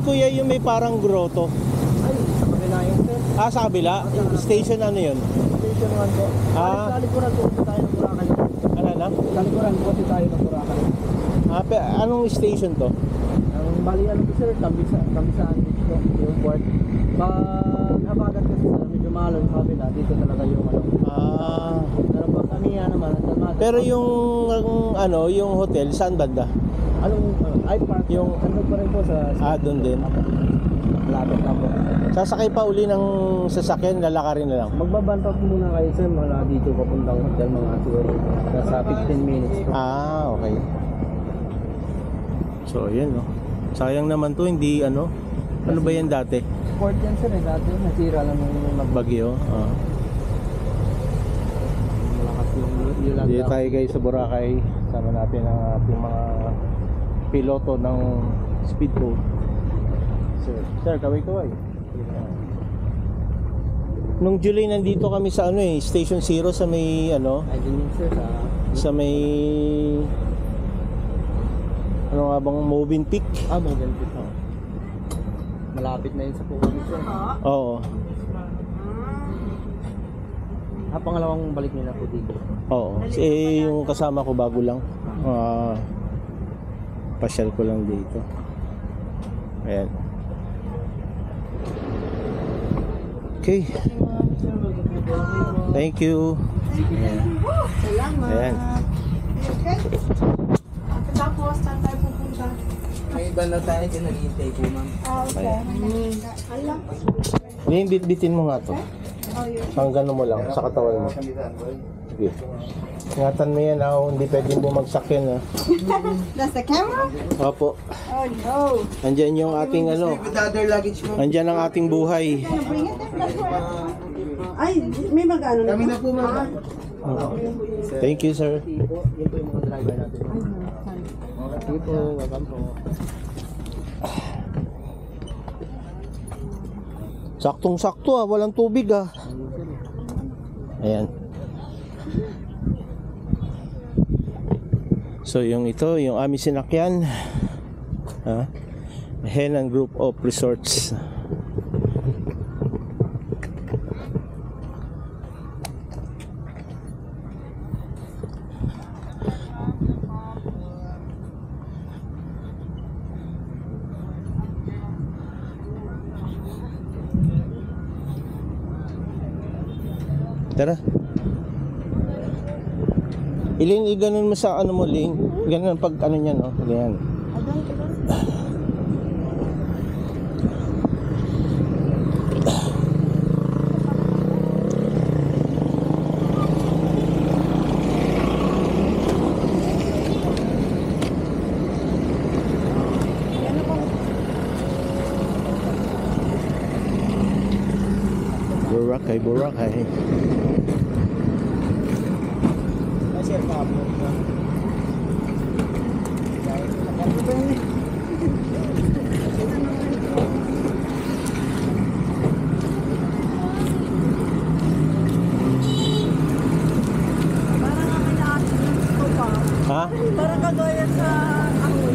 kuya yung may parang grotto? Ay, sa kabila yun, sir. Ah, sa kabila? Station ano yun? Station 1 po. Ah. Sa likuran po tayo ng Boracay. Ano na? Sa likuran po tayo ng Boracay. Ah, anong station to? Ang bali ano po, sir, Kamisaan dito, yung port. Pag habagat kasi sa medyo mahalo sa kabila, dito talaga yung ano. Ah. Pero pag kami naman, Pero yung ano, yung hotel, saan banda? I-Park, yung ano pa rin po sa doon din. lapit na po. Sasakay pa uli ng sasakyan, lalakarin na lang. Magbabanta po muna kayo, sir, mga dito papuntang hotel, mga siguro sa 15 minutes po. Ah, okay. So, ayan, no. Sayang naman to, hindi ano. Ano ba yan dati? Port yan, sir, dati nasira lang yung Bagyo. Ah. malakas yung Dito tayo guys sa Boracay. Sama natin ang ating mga piloto ng speedboat. Sir, kaway-kaway. Nung July nandito kami sa ano Station 0 sa may ano, ay din yun, sir, sa may ano nga bang Movenpick? Movenpick. Malapit na yun sa Pukami, sir. Oo. Pangalawang balik nila po dito. Oo. Yung kasama ko bago lang. Pasyal ko lang dito. Ayan. Okay. Thank you. Salamat. Ayan. Okay. Tapos, saan tayo pupunta? May iba na tayo dyan naghihintay po, ma'am. Okay. Alam. Ngayon, bitbitin mo nga to. Hanggang mo lang sa katawan mo. Sige. Ingatan mo yan, hindi pwedeng bumagsak yan. That's the camera? Opo. Oh no. Andyan yung ating ano. With other luggage, ma'am. Andyan ang ating buhay. Bring it in. Ay, may mag-ano na. Kami na po, ma'am. Thank you, sir. Yun po yung mga driver natin. Sige po, welcome po. Saktong-sakto walang tubig Ayan. So yung ito, yung aming sinakyan. Henan Group of Resorts. Tara. Iling, iganon mo sa ano mo, Ling. Ganon pag ano niyan, ganyan. Boracay, Boracay. Sir, Pablo. Ha? Parang kagaya sa ako.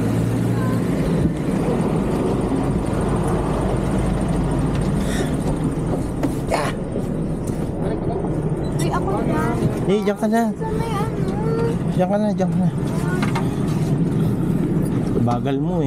Ay, ako na. Diyan ka na. Sa may ano. Diyan ka na, diyan ka na. Bagal mo